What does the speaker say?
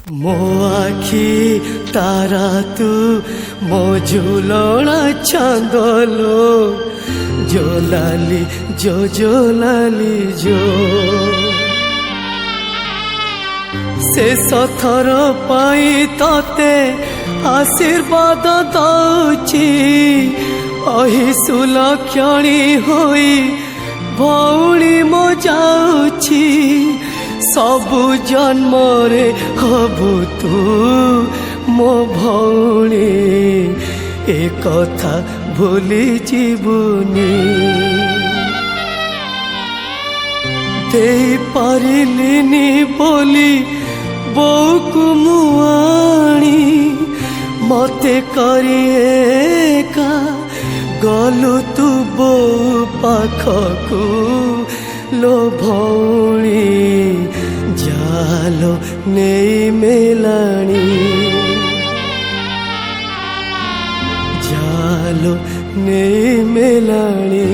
ମୋ ଆଖି ତାରା ତୁ ମୋ ଝୁଲଣା ଚାନ୍ଦଲୋ ଜୋଲାଲି ଜୋଲାଲି ଜୋ ଶେଷ ଥର ପାଇଁ ତତେ ଆଶୀର୍ବାଦ ଦଉଛି ଅହିସୁଲକ୍ଷଣୀ ହୋଇ ଭଉଣୀ ମୋ ଯାଉଛି सबु जन्मरे हबु तू मो भौणी ए कथा भूली जीवनी दे पारिलिनी बोली बोकु मुआणी मते करिएका गलु तू बो पाखकु लो भौणी जालो नहीं मेलाणी जालो नहीं मेलाणी